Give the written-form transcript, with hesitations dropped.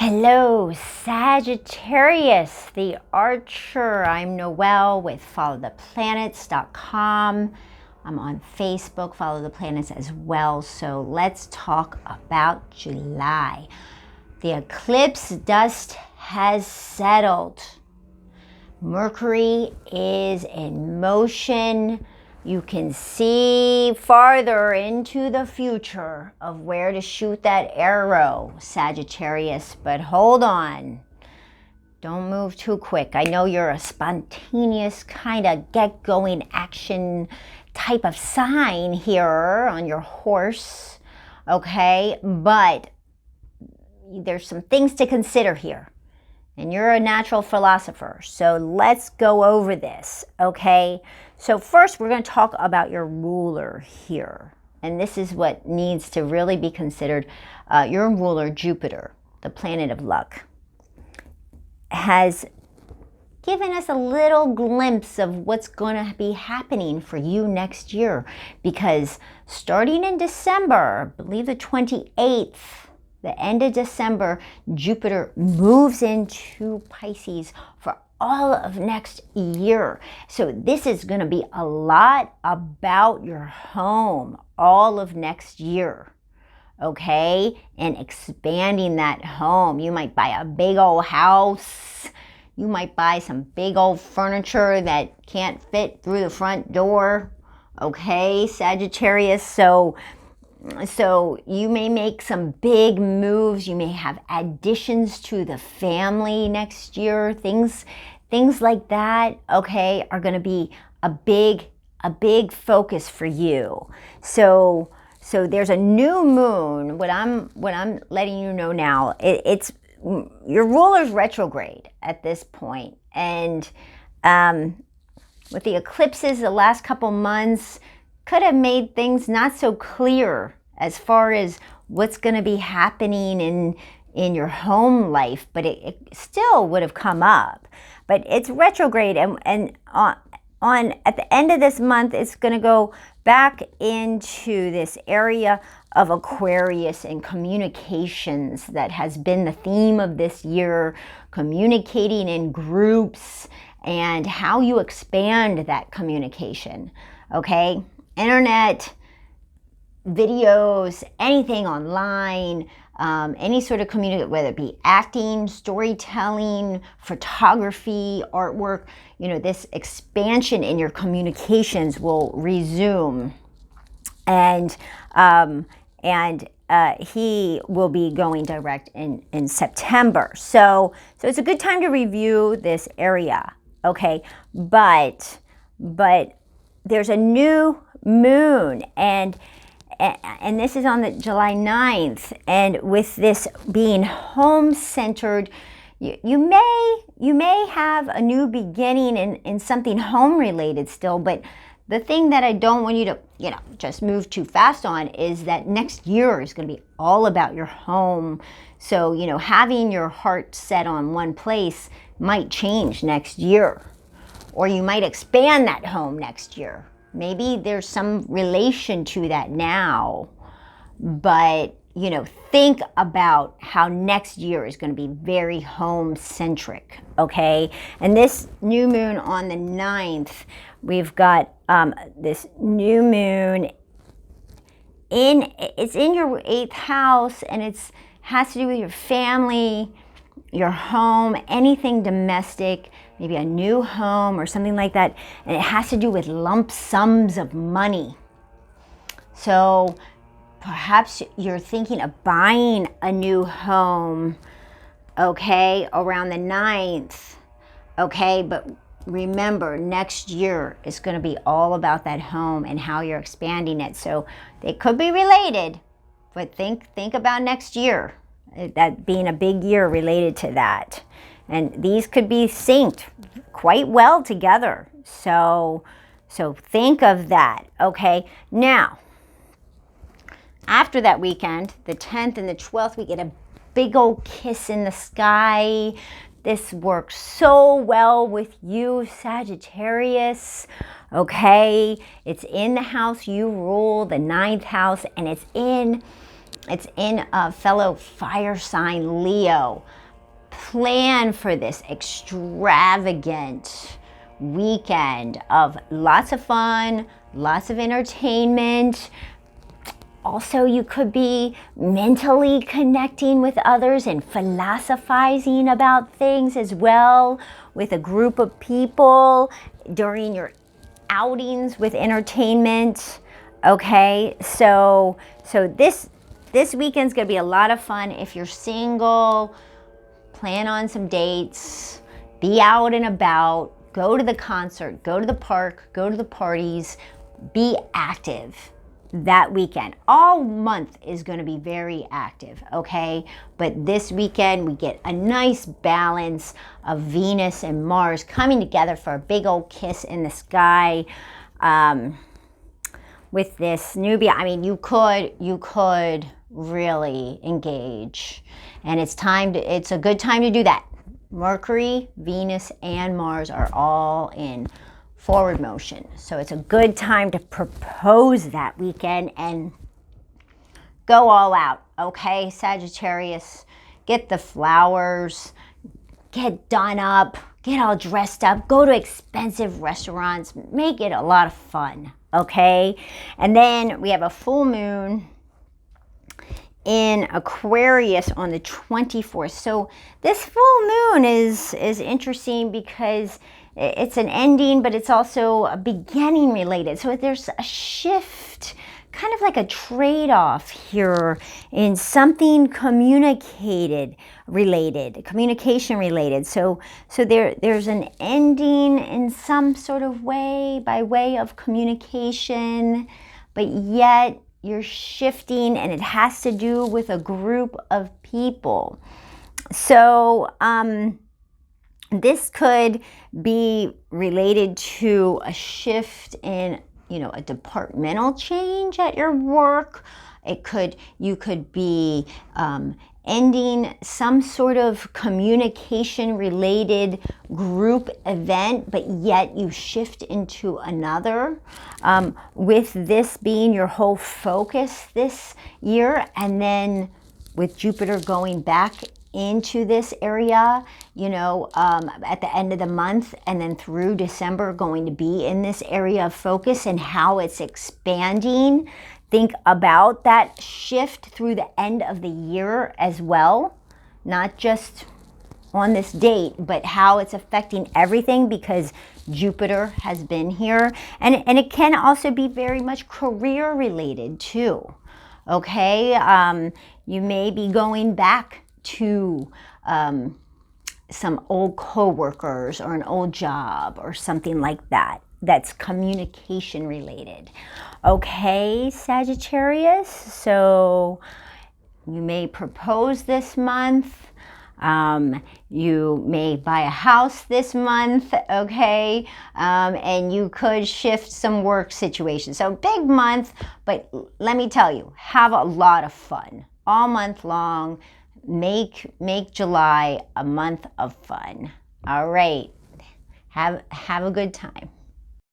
Hello, Sagittarius, the Archer. I'm Noelle with followtheplanets.com. I'm on Facebook, Follow the Planets as well. So let's talk about July. The eclipse dust has settled. Mercury is in motion. You can see farther into the future of where to shoot that arrow, Sagittarius, but hold on. Don't move too quick. I know you're a spontaneous kind of get-going action type of sign here on your horse, okay? But there's some things to consider here. And you're a natural philosopher, so let's go over this, okay? So first, we're going to talk about your ruler here. And this is what needs to really be considered. Your ruler, Jupiter, the planet of luck, has given us a little glimpse of what's going to be happening for you next year. Because starting in December, I believe the 28th, the end of December, Jupiter moves into Pisces for all of next year. So this is going to be a lot about your home all of next year, okay? And expanding that home. You might buy a big old house. You might buy some big old furniture that can't fit through the front door, okay, Sagittarius? So you may make some big moves. You may have additions to the family next year. Things like that, okay, are going to be a big focus for you. So there's a new moon. What I'm letting you know now, it's your ruler's retrograde at this point, and with the eclipses the last couple months, could have made things not so clear as far as what's going to be happening in your home life, but it still would have come up. But it's retrograde, and at the end of this month, it's going to go back into this area of Aquarius and communications that has been the theme of this year, communicating in groups and how you expand that communication, okay? Internet, videos, anything online, any sort of community, whether it be acting, storytelling, photography, artwork, you know, this expansion in your communications will resume. And he will be going direct in September. So it's a good time to review this area, okay? But there's a new moon, and this is on the July 9th, and with this being home-centered, you may have a new beginning in something home-related still, but the thing that I don't want you to, just move too fast on is that next year is going to be all about your home. So, having your heart set on one place might change next year, or you might expand that home next year. Maybe there's some relation to that now, but, think about how next year is going to be very home-centric, okay? And this new moon on the 9th, we've got this new moon it's in your 8th house, and has to do with your family, your home, anything domestic, maybe a new home or something like that, and it has to do with lump sums of money. So perhaps you're thinking of buying a new home, okay, around the 9th, okay, but remember, next year is going to be all about that home and how you're expanding it. So they could be related, but think about next year, that being a big year related to that. And these could be synced quite well together. So think of that, okay? Now, after that weekend, the 10th and the 12th, we get a big old kiss in the sky. This works so well with you, Sagittarius, okay? It's in the house you rule, the 9th house, and it's in It's in a fellow fire sign, Leo. Plan for this extravagant weekend of lots of fun, lots of entertainment. Also, you could be mentally connecting with others and philosophizing about things as well with a group of people during your outings with entertainment. Okay, so this weekend's gonna be a lot of fun. If you're single, plan on some dates, be out and about, go to the concert, go to the park, go to the parties, be active that weekend. All month is going to be very active, okay? But this weekend we get a nice balance of Venus and Mars coming together for a big old kiss in the sky. With this newbie, I mean, you could really engage, and it's a good time to do that. Mercury, Venus, and Mars are all in forward motion. So it's a good time to propose that weekend and go all out, okay, Sagittarius? Get the flowers, get done up, get all dressed up, go to expensive restaurants, make it a lot of fun, okay? And then we have a full moon in Aquarius on the 24th. So this full moon is interesting because it's an ending, but it's also a beginning related. So there's a shift, kind of like a trade-off here in something communication related. So there's an ending in some sort of way, by way of communication, but yet you're shifting, and it has to do with a group of people. So this could be related to a shift in, a departmental change at your work. You could be ending some sort of communication related group event, but yet you shift into another, with this being your whole focus this year. And then with Jupiter going back into this area, at the end of the month, and then through December going to be in this area of focus and how it's expanding. Think about that shift through the end of the year as well, not just on this date, but how it's affecting everything, because Jupiter has been here. And it can also be very much career related too, okay? You may be going back to some old coworkers or an old job or something like that. That's communication related. Okay, Sagittarius, so you may propose this month. You may buy a house this month, okay? And you could shift some work situations. So big month, but let me tell you, have a lot of fun all month long. Make July a month of fun. All right, have a good time.